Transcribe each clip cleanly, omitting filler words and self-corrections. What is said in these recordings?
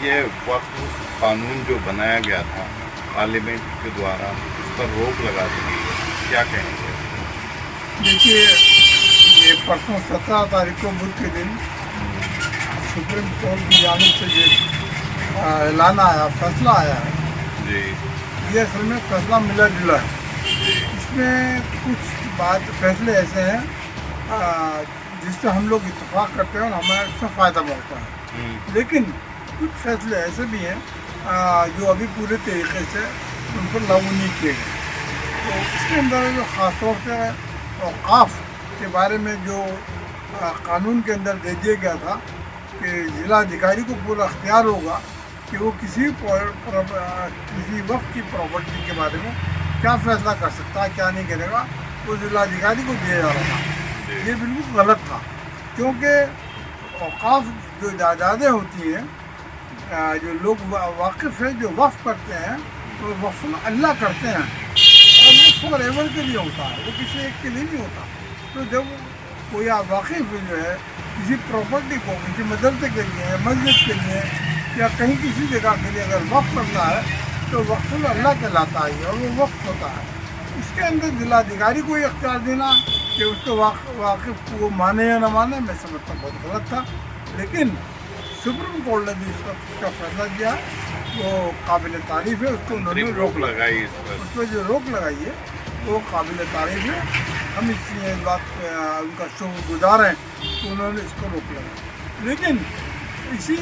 یہ وقت قانون جو بنایا گیا تھا پارلیمنٹ کے دوارا اس پر روک لگا دی گئی ہے، کیا کہیں گے؟ دیکھیے، یہ پرسوں 17 تاریخ کو بدھ کے دن سپریم کورٹ کی جانب سے جو اعلان آیا، فیصلہ آیا ہے، جی یہ اصل میں فیصلہ ملا جلا ہے۔ اس میں کچھ فیصلے ایسے ہیں جس سے ہم لوگ اتفاق کرتے ہیں اور ہمیں اس سے فائدہ پہنچتا ہے، لیکن کچھ فیصلے ایسے بھی ہیں جو ابھی پورے طریقے سے ان پر لاگو نہیں کیے گئے۔ تو اس کے اندر جو خاص طور سے اوقاف کے بارے میں جو قانون کے اندر دے دیا گیا تھا کہ ضلع ادھیکاری کو پورا اختیار ہوگا کہ وہ کسی وقت کی پراپرٹی کے بارے میں کیا فیصلہ کر سکتا ہے، کیا نہیں کرے گا، وہ ضلع ادھیکاری کو دیا جا رہا تھا۔ یہ بالکل غلط تھا، کیونکہ اوقاف جو جائیدادیں ہوتی ہیں، جو لوگ واقف ہیں، جو وقف کرتے ہیں، وہ وقف اللہ کرتے ہیں اور وہ فور ایور کے لیے ہوتا ہے، وہ کسی ایک کے لیے نہیں ہوتا۔ تو جب کوئی واقف جو ہے کسی پراپرٹی کو کسی مدرسے کے لیے، مسجد کے لیے یا کہیں کسی جگہ کے لیے اگر وقف کرتا ہے تو وقف اللہ کہلاتا ہے اور وہ وقف ہوتا ہے۔ اس کے اندر ضلع ادھیکاری کو یہ اختیار دینا کہ اس کو واقف کو مانے یا نہ مانے، میں سمجھتا ہوں بہت غلط تھا، لیکن سپریم کورٹ نے بھی اس کا فیصلہ دیا، وہ قابل تعریف ہے۔ اس کو انہوں نے روک لگائی اس پہ جو روک لگائی ہے وہ قابل تعریف ہے۔ ہم اس بات پہ ان کا شکر گزار ہیں کہ انہوں نے اس کو روک لگایا۔ لیکن اسی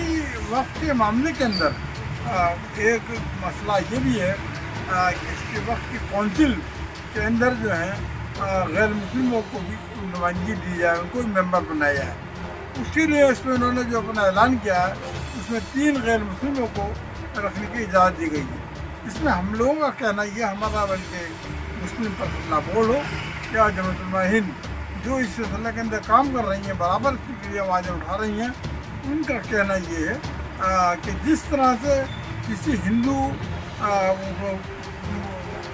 وقت کے معاملے کے اندر ایک مسئلہ یہ بھی ہے کہ اس کے وقت کی کونسل کے اندر جو ہے غیر مسلموں کو بھی نمائندگی دی جائے، ان کو بھی ممبر بنایا جائے۔ اس کے لیے اس میں انہوں نے جو اپنا اعلان کیا ہے اس میں 3 غیر مسلموں کو رکھنے کی اجازت دی گئی ہے۔ اس میں ہم لوگوں کا کہنا یہ ہمارا بلکہ مسلم پرسنل بورڈ ہو یا جمعیت علماء ہند جو اس سلسلے کے اندر کام کر رہی ہیں، برابر اس کے لیے آوازیں اٹھا رہی ہیں، ان کا کہنا یہ ہے کہ جس طرح سے کسی ہندو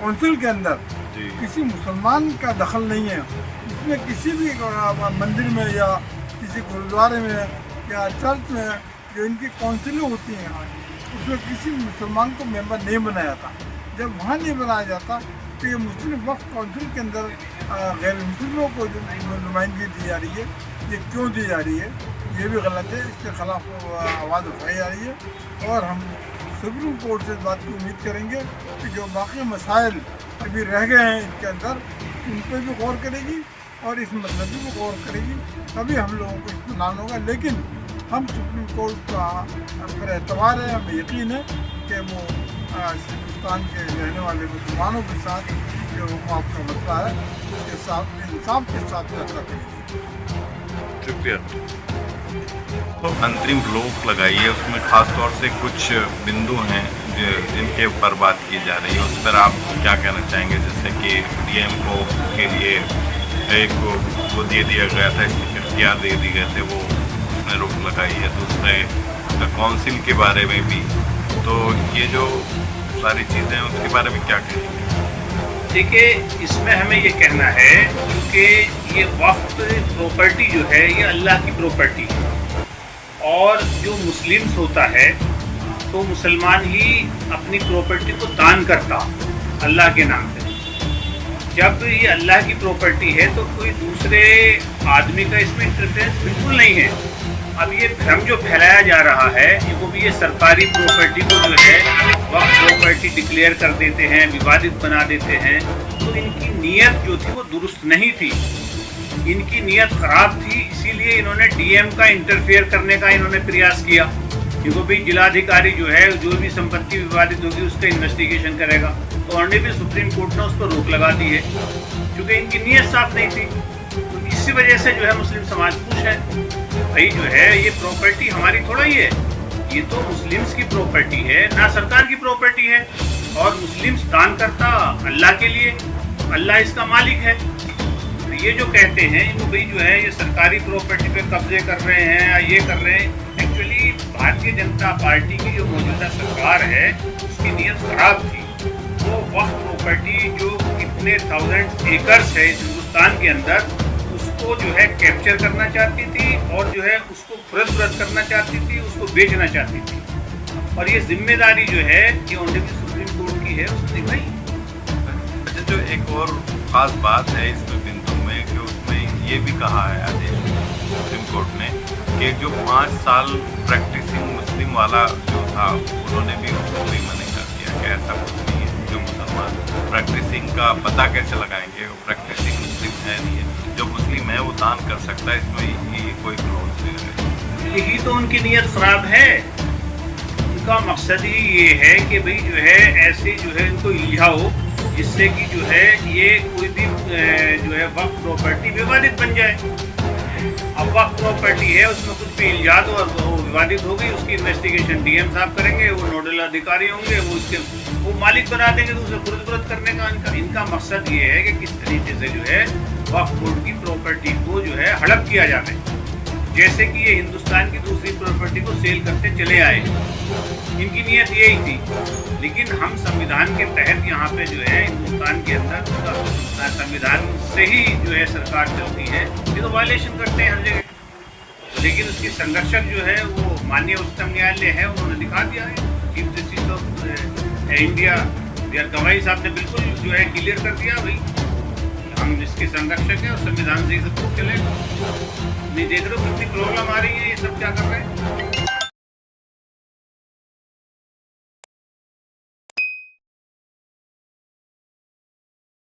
کونسل کے اندر کسی مسلمان کا دخل نہیں ہے، اس میں کسی بھی مندر میں یا کسی گرودوارے میں یا چرچ میں جو ان کی کونسلیں ہوتی ہیں اس میں کسی مسلمان کو ممبر نہیں بنایا جاتا۔ جب وہاں نہیں بنایا جاتا تو یہ مسلم وقف کونسل کے اندر غیر مسلموں کو جو نمائندگی دی جا رہی ہے، یہ کیوں دی جا رہی ہے؟ یہ بھی غلط ہے، اس کے خلاف آواز اٹھائی جا رہی ہے اور ہم سپریم کورٹ سے اس بات کی امید کریں گے کہ جو باقی مسائل ابھی رہ گئے ہیں ان کے اندر، ان پہ بھی غور کرے گی اور اس مطلب بھی غور کرے گی، تبھی ہم لوگوں کو اطمینان ہوگا۔ لیکن ہم سپریم کورٹ کا پر اعتبار ہے، ہمیں یقین ہے کہ وہ ہندوستان کے رہنے والے مسلمانوں کے ساتھ جو وقوف کا مسئلہ ہے اس کے ساتھ انصاف کے ساتھ فیصلہ کرے گی۔ شکریہ۔ تو انترم روک لگائی ہے، اس میں خاص طور سے کچھ بندو ہیں جن کے اوپر بات کی جا رہی ہے، اس پر آپ کیا کہنا چاہیں گے؟ جیسے کہ ڈی ایم او کے لیے ایک وہ دے دیا گیا تھا، اختیار دے دیے گئے تھے، وہ اس نے روک لگائی ہے، دوسرے کونسل کے بارے میں بھی۔ تو یہ جو ساری چیزیں ہیں اس کے بارے میں کیا کہیں گے؟ دیکھیے، اس میں ہمیں یہ کہنا ہے کیونکہ یہ وقف پراپرٹی جو ہے یہ اللہ کی پراپرٹی ہے، اور جو مسلمس ہوتا ہے تو مسلمان ہی اپنی پراپرٹی کو دان کرتا اللہ کے نام پہ۔ جب یہ اللہ کی پراپرٹی ہے تو کوئی دوسرے آدمی کا اس میں انٹرفیئرنس بالکل نہیں ہے۔ اب یہ بھرم جو پھیلایا جا رہا ہے وہ بھی یہ سرکاری پراپرٹی کو جو ہے وقف پراپرٹی ڈکلیئر کر دیتے ہیں، ووادت بنا دیتے ہیں، تو ان کی نیت جو تھی وہ درست نہیں تھی، ان کی نیت خراب تھی، اسی لیے انہوں نے ڈی ایم کا انٹرفیئر کرنے کا انہوں نے پریاس کیا کہ وہ بھی ضلع ادھیکاری جو ہے جو بھی سمپتی ووادت ہوگی اس کا انویسٹیگیشن کرے گا، تو آنریبل سپریم کورٹ نے اس پر روک لگا دی ہے کیونکہ ان کی نیت صاف نہیں تھی۔ تو اسی وجہ سے جو ہے مسلم سماج خوش ہے۔ بھائی جو ہے یہ پراپرٹی ہماری تھوڑا ہی ہے، یہ تو مسلمس کی پراپرٹی ہے، نہ سرکار کی پراپرٹی ہے، اور مسلمس دان کرتا اللہ کے لیے، اللہ اس کا مالک ہے۔ تو یہ جو کہتے ہیں وہ بھائی جو ہے یہ سرکاری پراپرٹی پہ قبضے کر رہے ہیں یا یہ کر رہے ہیں، ایکچولی بھارتیہ جنتا پارٹی کی جو موجودہ سرکار ہے اس کی نیت خراب تھی۔ وہ وقف پراپرٹی جو کتنے 1000 ایکرز ہے اس ہندوستان کے اندر، اس کو جو ہے کیپچر کرنا چاہتی تھی اور جو ہے اس کو فروخت کرنا چاہتی تھی، اس کو بیچنا چاہتی تھی۔ اور یہ ذمہ داری جو ہے یہ آنریبل سپریم کورٹ کی ہے، اس نے نبھائی۔ اچھا، جو ایک اور خاص بات ہے اس میں بندو میں کہ اس میں یہ بھی کہا ہے آدیش سپریم کورٹ نے کہ جو 5 سال پریکٹسنگ مسلم والا جو تھا انہوں نے بھی اس کو بھی منع کر دیا کہ ایسا کچھ نہیں ہے، جو مسلمان پریکٹسنگ کا پتہ کیسے لگائیں گے، وہ پریکٹسنگ مسلم ہے نہیں ہے، جو مسلم ہے وہ دان کر سکتا ہے، اس میں یہ کوئی کلوز نہیں ہے۔ یہی تو ان کی نیت خراب ہے، ان کا مقصد ہی یہ ہے کہ بھئی جو ہے ایسے جو ہے ان کو الجھاؤ جس سے کہ جو ہے یہ کوئی بھی جو ہے وقف پراپرٹی ووادت بن جائے۔ اب وقف پراپرٹی ہے، اس میں کچھ بھی الجھا دو اور وہ ووادت ہو گئی، اس کی انویسٹیگیشن ڈی ایم صاحب کریں گے، وہ نوڈل ادھیکاری ہوں گے، وہ اس کے وہ مالک بنا دیں گے، تو اسے خرد کرنے کا ان کا مقصد یہ ہے کہ کس طریقے سے جو ہے وقف بورڈ کی پراپرٹی کو جو ہے ہڑپ کیا جاتا ہے، جیسے کہ یہ ہندوستان کی دوسری پراپرٹی کو سیل کرتے چلے آئے۔ ان کی نیت یہی تھی، لیکن ہم سمویدھان کے تحت یہاں پہ جو ہے ہندوستان کے اندر سمویدھان سے ہی جو ہے سرکار چلتی ہے، یہ تو وائلیشن کرتے ہیں ہر جگہ، لیکن اس کی سنگرشک جو ہے وہ مانیہ اچتم نیالیہ ہے، انہوں نے دکھا دیا ہے۔ Chief Justice of India B R Gavai صاحب نے بالکل جو ہے کلیئر کر دیا، بھائی ہم اس کے سنرکشک ہیں اور سمویدھان سے ہی سب کچھ چلے گا۔ نہیں دیکھ رہے ہو کتنی پرابلم آ رہی ہے، یہ سب کیا کر رہے ہیں۔